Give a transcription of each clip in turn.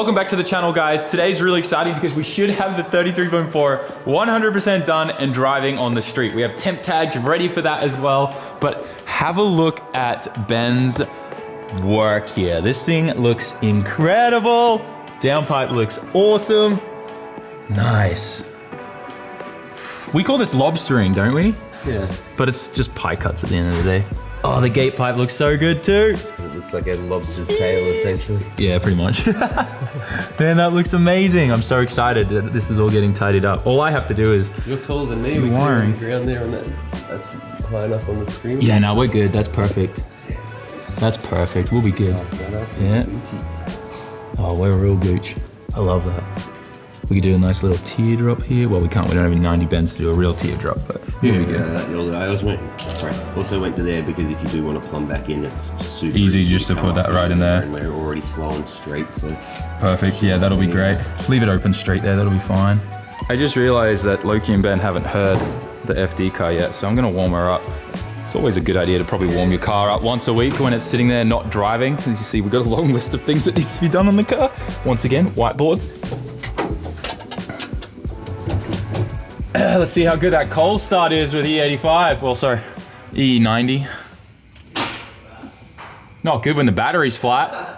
Welcome back to the channel, guys. Today's really exciting because we should have the 33.4 100% done and driving on the street. We have temp tags ready for that as well. But have a look at Ben's work here. This thing looks incredible. Downpipe looks awesome. Nice. We call this lobstering, don't we? Yeah. But it's just pie cuts at the end of the day. Oh, the gate pipe looks so good too. It looks like a lobster's tail, essentially. Yeah, pretty much. Man, that looks amazing. I'm so excited that this is all getting tidied up. All I have to do is... You're taller than me. Wiring. Around there on that. That's high enough on the screen. Yeah, no, we're good. That's perfect. That's perfect. We'll be good. Yeah. Oh, we're real gooch. I love that. We could do a nice little teardrop here. Well, we can't. We don't have any 90 bends to do a real teardrop, but here we go. I also went to there because if you do want to plumb back in, it's super easy just to put that right in there. And we're already flowing straight, so. Perfect. Yeah, that'll be great. Leave it open straight there. That'll be fine. I just realized that Loki and Ben haven't heard the FD car yet, so I'm gonna warm her up. It's always a good idea to probably warm your car up once a week when it's sitting there not driving. As you see, we've got a long list of things that needs to be done on the car. Once again, whiteboards. Let's see how good that cold start is with E85. Well, sorry, E90. Not good when the battery's flat.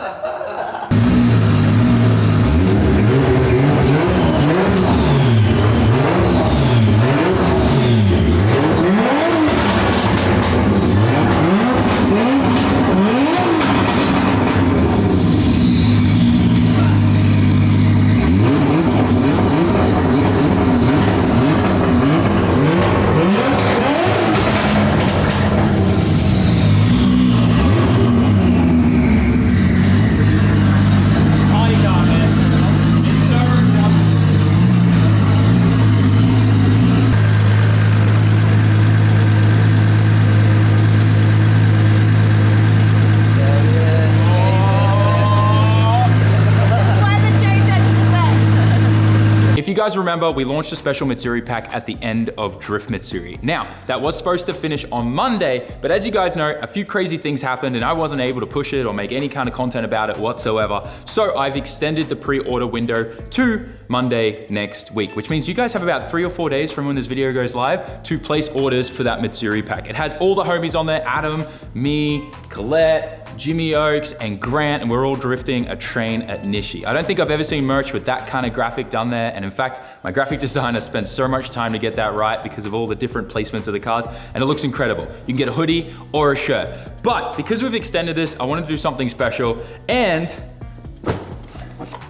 If you guys remember, we launched a special Matsuri pack at the end of Drift Matsuri. Now, that was supposed to finish on Monday, but as you guys know, a few crazy things happened and I wasn't able to push it or make any kind of content about it whatsoever. So I've extended the pre-order window to Monday next week, which means you guys have about 3 or 4 days from when this video goes live to place orders for that Matsuri pack. It has all the homies on there, Adam, me, Colette, Jimmy Oaks, and Grant, and we're all drifting a train at Nishi. I don't think I've ever seen merch with that kind of graphic done there, and in fact, my graphic designer spent so much time to get that right because of all the different placements of the cars, and it looks incredible. You can get a hoodie or a shirt. But because we've extended this, I wanted to do something special, and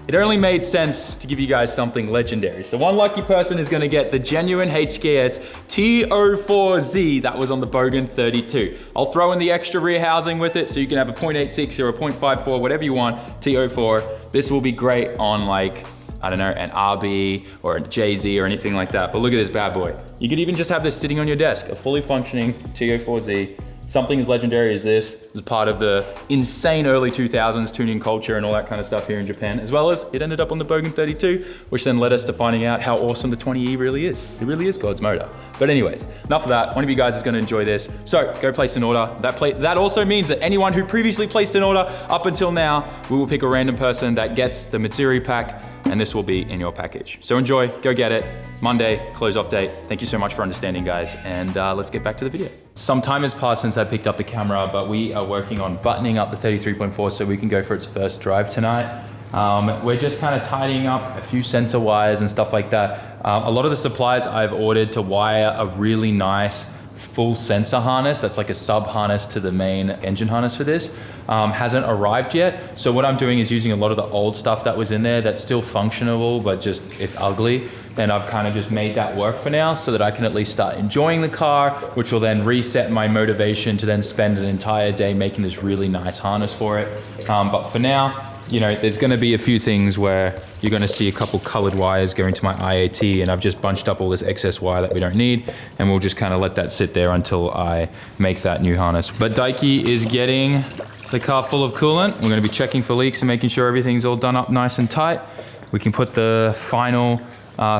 it only made sense to give you guys something legendary. So one lucky person is gonna get the genuine HKS T04Z that was on the Bogan 32. I'll throw in the extra rear housing with it so you can have a 0.86 or a 0.54, whatever you want, T04. This will be great on like, I don't know, an RB or a JZ or anything like that. But look at this bad boy. You could even just have this sitting on your desk, a fully functioning T04Z. Something as legendary as this is part of the insane early 2000s tuning culture and all that kind of stuff here in Japan, as well as it ended up on the Bogan 32, which then led us to finding out how awesome the 20E really is. It really is God's motor. But anyways, enough of that. One of you guys is gonna enjoy this. So go place an order. That also means that anyone who previously placed an order up until now, we will pick a random person that gets the Matsuri pack, and this will be in your package. So enjoy, go get it. Monday, close off date. Thank you so much for understanding, guys. And let's get back to the video. Some time has passed since I picked up the camera, but we are working on buttoning up the 33.4 so we can go for its first drive tonight. We're just kind of tidying up a few sensor wires and stuff like that. A lot of the supplies I've ordered to wire a really nice full sensor harness that's like a sub harness to the main engine harness for this hasn't arrived yet. So what I'm doing is using a lot of the old stuff that was in there that's still functional, but just it's ugly. And I've kind of just made that work for now so that I can at least start enjoying the car, which will then reset my motivation to then spend an entire day making this really nice harness for it. But for now, you know, there's gonna be a few things where you're gonna see a couple colored wires going to my IAT, and I've just bunched up all this excess wire that we don't need, and we'll just kind of let that sit there until I make that new harness. But Daiki is getting the car full of coolant. We're gonna be checking for leaks and making sure everything's all done up nice and tight. We can put the final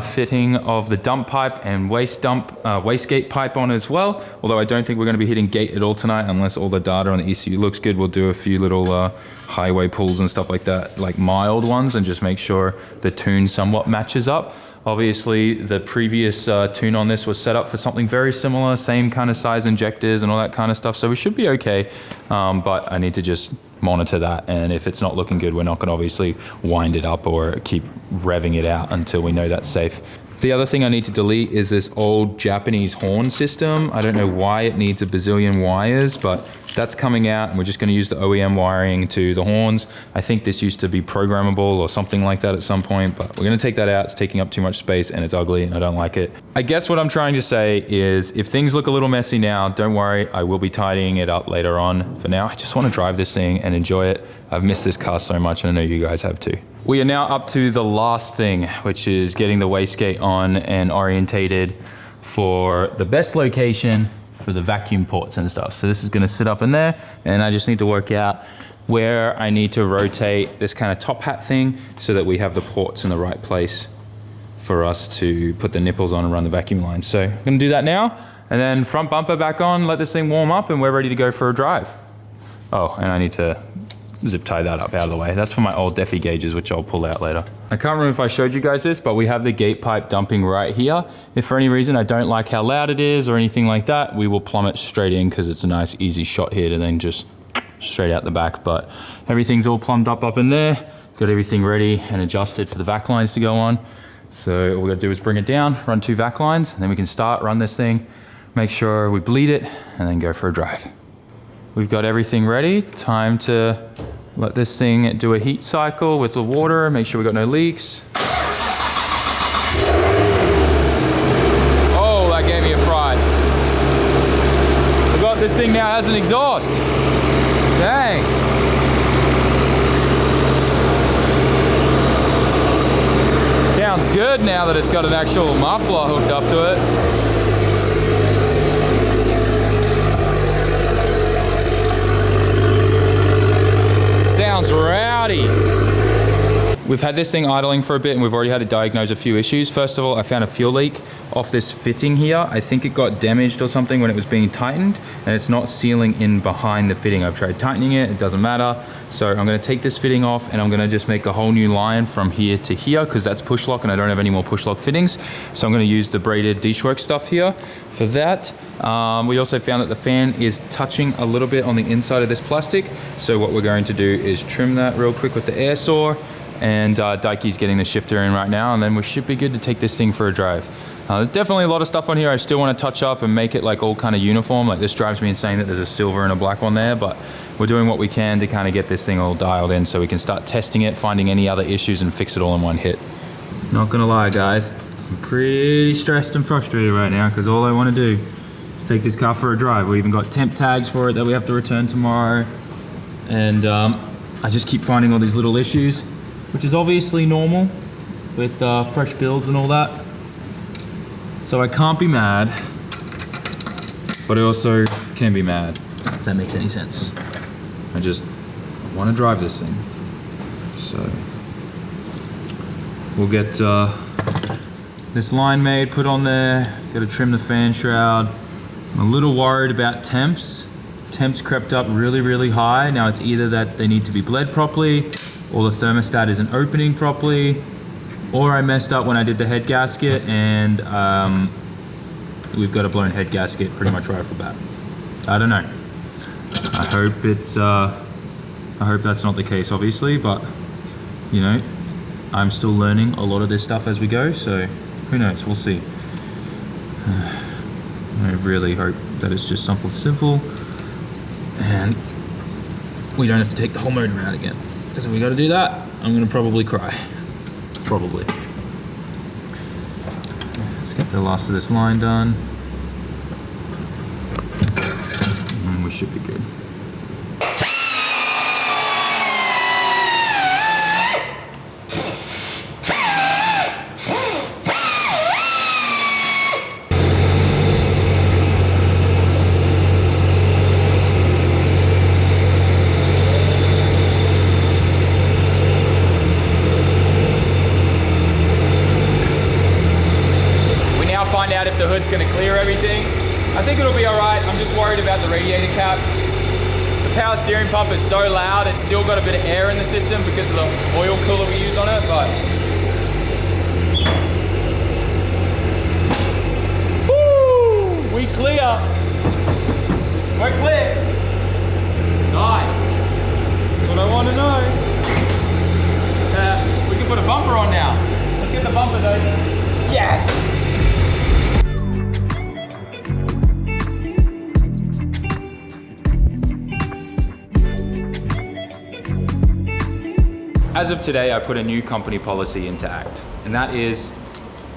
fitting of the dump pipe and wastegate pipe on as well. Although I don't think we're going to be hitting gate at all tonight unless all the data on the ECU looks good. We'll do a few little highway pulls and stuff like that, like mild ones, and just make sure the tune somewhat matches up. Obviously, the previous tune on this was set up for something very similar, same kind of size injectors and all that kind of stuff, so we should be okay. But I need to just monitor that, and if it's not looking good, we're not going to obviously wind it up or keep revving it out until we know that's safe. The other thing I need to delete is this old Japanese horn system. I don't know why it needs a bazillion wires, but that's coming out, and we're just going to use the OEM wiring to the horns. I think this used to be programmable or something like that at some point, but we're going to take that out. It's taking up too much space and it's ugly and I don't like it. I guess what I'm trying to say is if things look a little messy now, don't worry, I will be tidying it up later on. For now, I just want to drive this thing and enjoy it. I've missed this car so much, and I know you guys have too. We are now up to the last thing, which is getting the wastegate on and orientated for the best location for the vacuum ports and stuff. So this is gonna sit up in there, and I just need to work out where I need to rotate this kind of top hat thing so that we have the ports in the right place for us to put the nipples on and run the vacuum line. So I'm gonna do that now, and then front bumper back on, let this thing warm up, and we're ready to go for a drive. Oh, and I need to zip tie that up out of the way. That's for my old Defi gauges, which I'll pull out later. I can't remember if I showed you guys this, but we have the gate pipe dumping right here. If for any reason I don't like how loud it is or anything like that, we will plumb it straight in because it's a nice easy shot here to then just straight out the back. But everything's all plumbed up in there. Got everything ready and adjusted for the vac lines to go on. So all we gotta do is bring it down, run 2 vac lines, and then we can start, run this thing, make sure we bleed it, and then go for a drive. We've got everything ready. Time to let this thing do a heat cycle with the water, make sure we got no leaks. Oh, that gave me a fright. Forgot this thing now has an exhaust. Dang. Sounds good now that it's got an actual muffler hooked up to it. Sounds rowdy. We've had this thing idling for a bit, and we've already had to diagnose a few issues. First of all, I found a fuel leak off this fitting here. I think it got damaged or something when it was being tightened, and it's not sealing in behind the fitting. I've tried tightening it, it doesn't matter. So I'm gonna take this fitting off, and I'm gonna just make a whole new line from here to here, because that's push lock and I don't have any more push lock fittings. So I'm gonna use the braided Dishwork stuff here for that. We also found that the fan is touching a little bit on the inside of this plastic. So what we're going to do is trim that real quick with the air saw, and Daikie's getting the shifter in right now, and then we should be good to take this thing for a drive. There's definitely a lot of stuff on here I still want to touch up and make it like all kind of uniform. Like this drives me insane that there's a silver and a black one there, but we're doing what we can to kind of get this thing all dialed in so we can start testing it, finding any other issues, and fix it all in one hit. Not gonna lie, guys, I'm pretty stressed and frustrated right now because all I want to do is take this car for a drive. We even got temp tags for it that we have to return tomorrow, and I just keep finding all these little issues, which is obviously normal with fresh builds and all that. So I can't be mad, but I also can be mad, if that makes any sense. I just want to drive this thing. So we'll get this line made, put on there, got to trim the fan shroud. I'm a little worried about temps. Temps crept up really, really high. Now it's either that they need to be bled properly, or the thermostat isn't opening properly, or I messed up when I did the head gasket, and we've got a blown head gasket pretty much right off the bat. I don't know. I hope that's not the case, obviously, but you know, I'm still learning a lot of this stuff as we go, so who knows, we'll see. I really hope that it's just something simple and we don't have to take the whole motor out again. Because if we got to do that, I'm gonna probably cry. Probably. Let's get the last of this line done. And we should be good. hood's gonna clear everything. I think it'll be all right. I'm just worried about the radiator cap. The power steering pump is so loud, it's still got a bit of air in the system because of the oil cooler we use on it, but woo! We clear. We're clear. Nice. That's what I want to know. We can put a bumper on now. Let's get the bumper though. Yes! As of today, I put a new company policy into act, and that is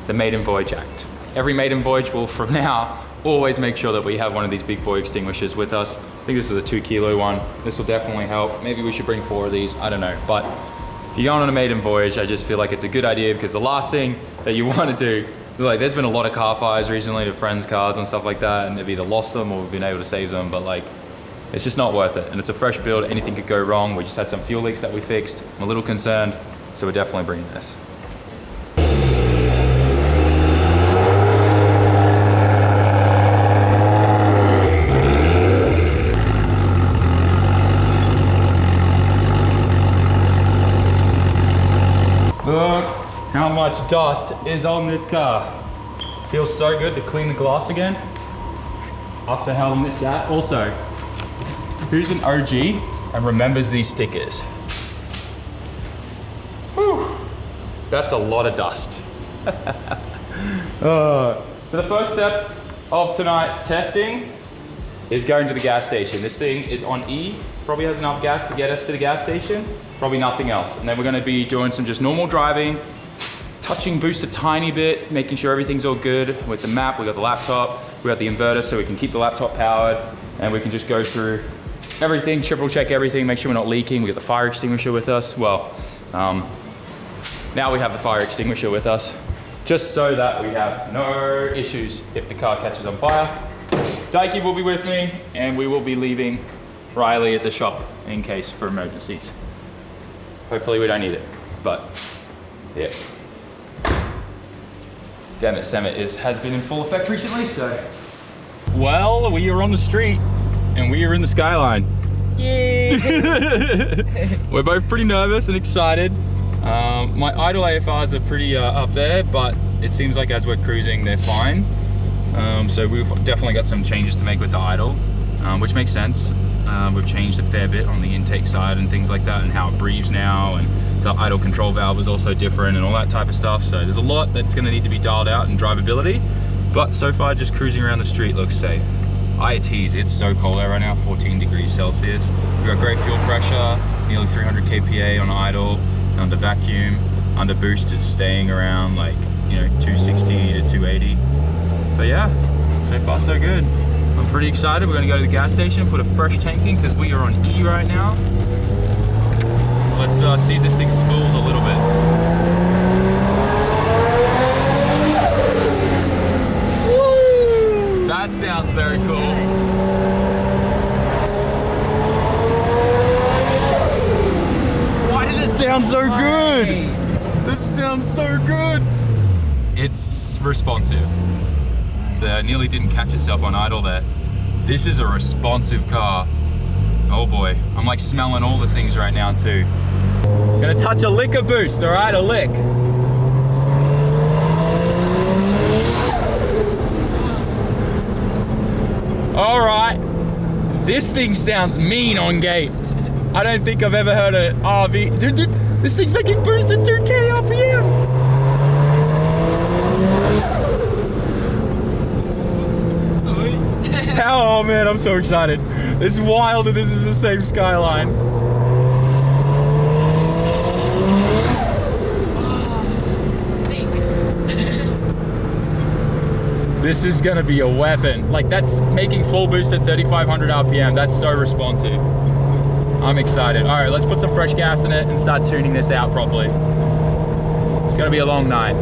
the Maiden Voyage Act. Every maiden voyage will, from now, always make sure that we have one of these big boy extinguishers with us. I think this is a 2 kilo one. This will definitely help. Maybe we should bring 4 of these, I don't know. But if you're going on a maiden voyage, I just feel like it's a good idea, because the last thing that you want to do, like there's been a lot of car fires recently to friends' cars and stuff like that, and they've either lost them or we've been able to save them, but like, it's just not worth it. And it's a fresh build, anything could go wrong. We just had some fuel leaks that we fixed. I'm a little concerned, so we're definitely bringing this. Look how much dust is on this car. Feels so good to clean the glass again after how long this sat. Also, who's an OG and remembers these stickers? Whew, that's a lot of dust. So the first step of tonight's testing is going to the gas station. This thing is on E, probably has enough gas to get us to the gas station, probably nothing else. And then we're gonna be doing some just normal driving, touching boost a tiny bit, making sure everything's all good with the map. We got the laptop, we got the inverter so we can keep the laptop powered, and we can just go through everything, triple check everything, make sure we're not leaking. We got the fire extinguisher with us. Well, now we have the fire extinguisher with us, just so that we have no issues if the car catches on fire. Daiki will be with me, and we will be leaving Riley at the shop in case for emergencies. Hopefully we don't need it, but yeah. Damn it, SAMMIT has been in full effect recently, so. Well, we are on the street, and we are in the Skyline. Yay! We're both pretty nervous and excited. My idle AFRs are pretty up there, but it seems like as we're cruising, they're fine. So we've definitely got some changes to make with the idle, which makes sense. We've changed a fair bit on the intake side and things like that, and how it breathes now, and the idle control valve is also different and all that type of stuff. So there's a lot that's gonna need to be dialed out in drivability, but so far just cruising around the street looks safe. IATs, it's so cold out right now, 14 degrees Celsius. We've got great fuel pressure, nearly 300 kPa on idle, under vacuum, under boost it's staying around like, 260 to 280. But yeah, so far so good. I'm pretty excited. We're gonna go to the gas station, put a fresh tank in because we are on E right now. Let's see if this thing spools a little bit. Woo! That sounds very cool. Why did it sound so good? This sounds so good. It's responsive. The nearly didn't catch itself on idle there. This is a responsive car. Oh boy, I'm like smelling all the things right now too. Gonna touch a lick of boost, all right, a lick. All right, this thing sounds mean on gate. I don't think I've ever heard an RV. Dude, this thing's making boost at 2K RPM. Oh man, I'm so excited. It's wild that this is the same Skyline. This is gonna be a weapon. Like, that's making full boost at 3,500 RPM. That's so responsive. I'm excited. All right, let's put some fresh gas in it and start tuning this out properly. It's gonna be a long night.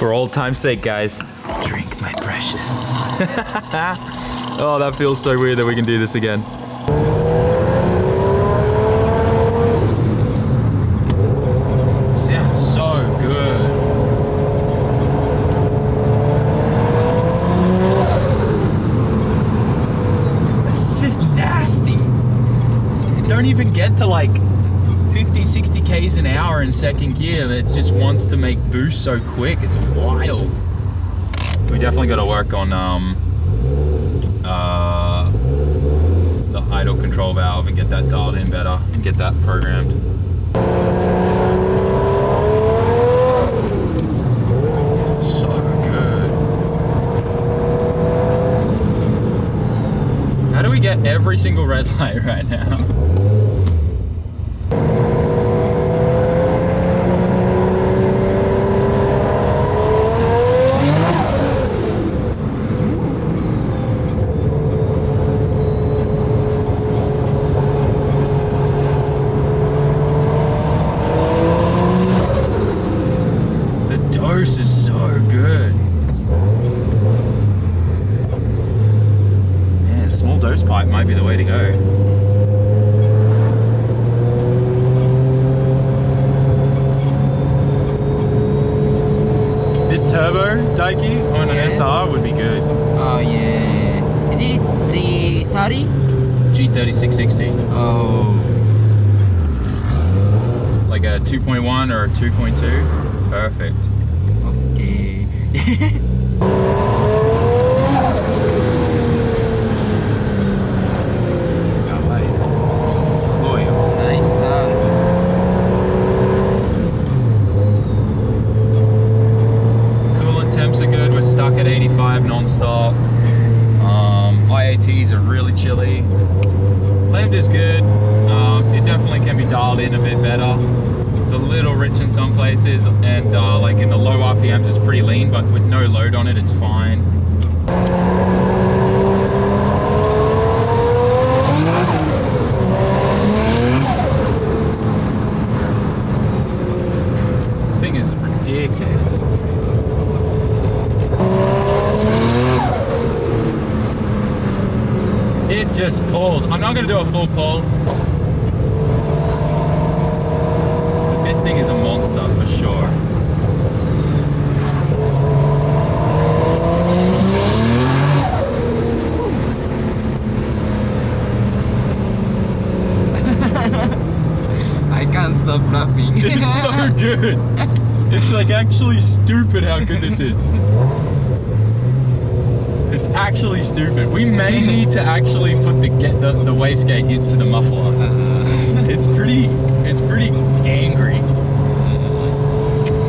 For old time's sake, guys, drink my precious. Oh, that feels so weird that we can do this again. Sounds so good. It's just nasty. It don't even get to like 50, 60 Ks an hour in second gear. It just wants to make boost so quick. It's wild. We definitely got to work on the idle control valve and get that dialed in better and get that programmed. So good. How do we get every single red light right now? This is so good. Man, small dose pipe might be the way to go. This turbo, Daiki, on an SR would be good. Oh yeah. Is it G30? G3660. Oh. Like a 2.1 or a 2.2. Perfect. Okay. Nice sound. Coolant temps are good. We're stuck at 85 non-stop. IATs are really chilly. Lambda is good. It definitely can be dialed in a bit better. It's a little rich in some places, and like in the low RPMs it's pretty lean, but with no load on it, it's fine. This thing is ridiculous. It just pulls. I'm not gonna do a full pull. This thing is a monster for sure. I can't stop laughing. It's so good. It's like actually stupid how good this is. It's actually stupid. We may need to actually put the wastegate into the muffler. It's pretty angry.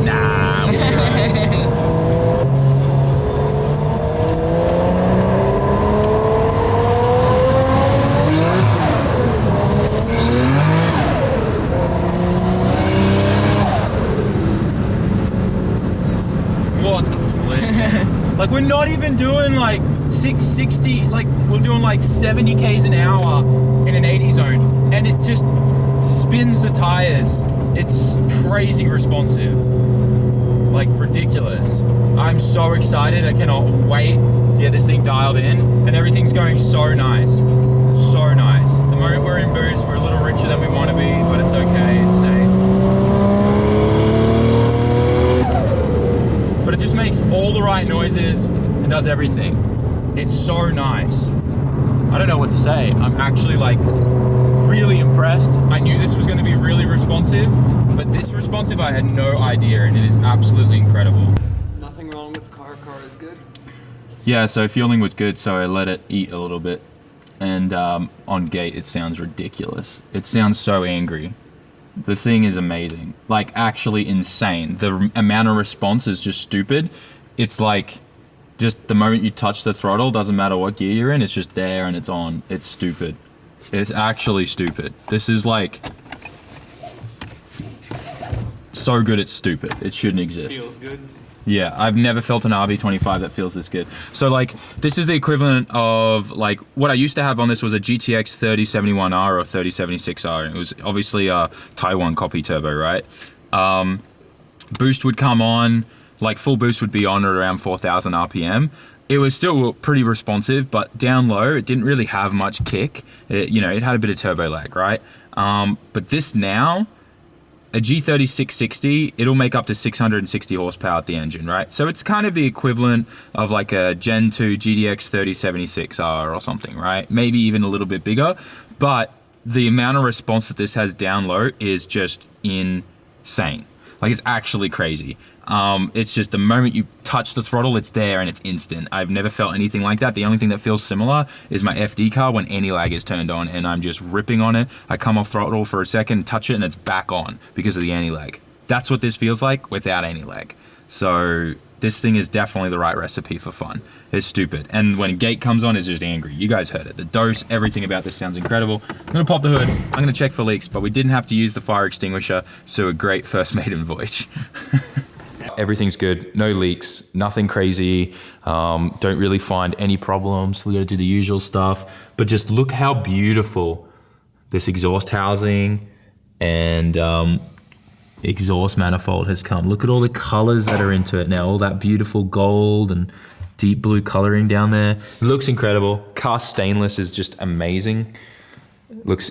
Nah, we're right. What the flip, man? Like, we're not even doing like 660, like we're doing like 70 Ks an hour in an 80 zone, and it just spins the tires. It's crazy responsive, like ridiculous. I'm so excited. I cannot wait to get this thing dialed in, and everything's going so nice. So nice. The moment we're in boost, we're a little richer than we want to be, but it's okay, it's safe. But it just makes all the right noises and does everything. It's so nice. I don't know what to say. I'm actually like really impressed. I knew this was going to be really responsive, but this responsive I had no idea, and it is absolutely incredible. Nothing wrong with car is good. Yeah, so fueling was good, so I let it eat a little bit. And on gate, it sounds ridiculous. It sounds so angry. The thing is amazing. Like, actually insane. The amount of response is just stupid. It's like, just the moment you touch the throttle, doesn't matter what gear you're in, it's just there and it's on. It's stupid. It's actually stupid. This is like, so good it's stupid. It shouldn't exist. Feels good. Yeah, I've never felt an RB25 that feels this good. So like, this is the equivalent of like, what I used to have on this was a GTX 3071R or 3076R. It was obviously a Taiwan copy turbo, right? Boost would come on, like full boost would be on at around 4,000 RPM. It was still pretty responsive, but down low, it didn't really have much kick. It had a bit of turbo lag, right? But this now, a G3660, it'll make up to 660 horsepower at the engine, right? So it's kind of the equivalent of like a Gen 2 GDX 3076R or something, right? Maybe even a little bit bigger, but the amount of response that this has down low is just insane. Like, it's actually crazy. It's just the moment you touch the throttle, it's there and it's instant. I've never felt anything like that. The only thing that feels similar is my FD car when anti-lag is turned on and I'm just ripping on it. I come off throttle for a second, touch it, and it's back on because of the anti-lag. That's what this feels like without anti-lag. So this thing is definitely the right recipe for fun. It's stupid. And when gate comes on, it's just angry. You guys heard it. The dose, everything about this sounds incredible. I'm gonna pop the hood. I'm gonna check for leaks, but we didn't have to use the fire extinguisher, so a great first maiden voyage. Everything's good, no leaks, nothing crazy. Don't really find any problems. We gotta do the usual stuff, but just look how beautiful this exhaust housing and exhaust manifold has come. Look at all the colors that are into it now, all that beautiful gold and deep blue coloring down there. It looks incredible. Cast stainless is just amazing. Looks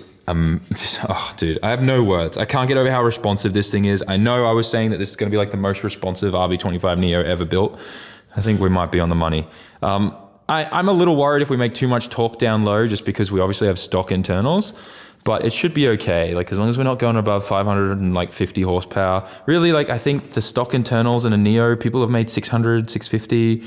dude, I have no words. I can't get over how responsive this thing is. I know I was saying that this is gonna be like the most responsive RB25 Neo ever built. I think we might be on the money. I'm a little worried if we make too much torque down low, just because we obviously have stock internals, but it should be okay. Like, as long as we're not going above 550 horsepower. Really, like, I think the stock internals in a Neo, people have made 600, 650.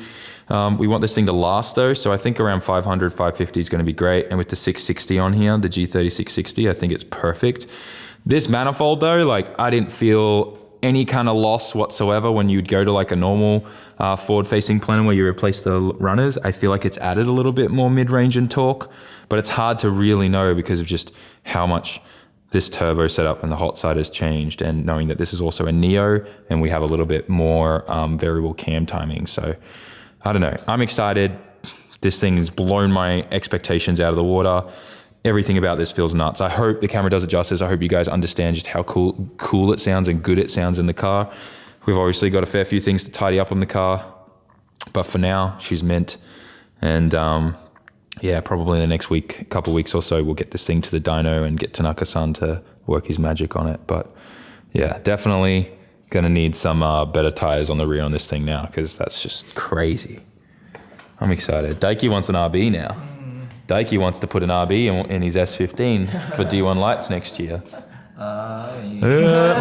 We want this thing to last though, so I think around 500, 550 is going to be great. And with the 660 on here, the G3660, I think it's perfect. This manifold though, like, I didn't feel any kind of loss whatsoever when you'd go to like a normal forward-facing plenum where you replace the runners. I feel like it's added a little bit more mid-range and torque, but it's hard to really know because of just how much this turbo setup and the hot side has changed, and knowing that this is also a Neo and we have a little bit more variable cam timing. So I don't know, I'm excited. This thing has blown my expectations out of the water. Everything about this feels nuts. I hope the camera does it justice. I hope you guys understand just how cool it sounds and good it sounds in the car. We've obviously got a fair few things to tidy up on the car, but for now, she's mint. And yeah, probably in the next week, couple weeks or so, we'll get this thing to the dyno and get Tanaka-san to work his magic on it. But yeah, definitely gonna need some better tires on the rear on this thing now, because that's just crazy. I'm excited. Daiki wants an RB now. Daiki wants to put an RB in his S15 for D1 lights next year.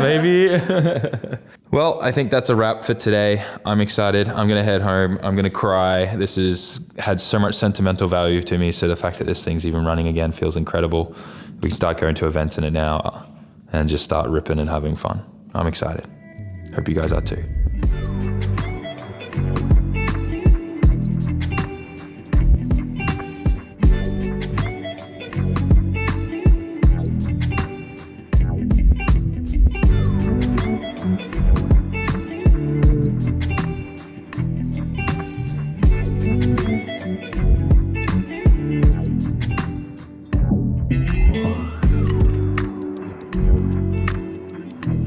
Maybe. Well, I think that's a wrap for today. I'm excited. I'm gonna head home. I'm gonna cry. This has had so much sentimental value to me, so the fact that this thing's even running again feels incredible. We can start going to events in it now and just start ripping and having fun. I'm excited. Hope you guys are too.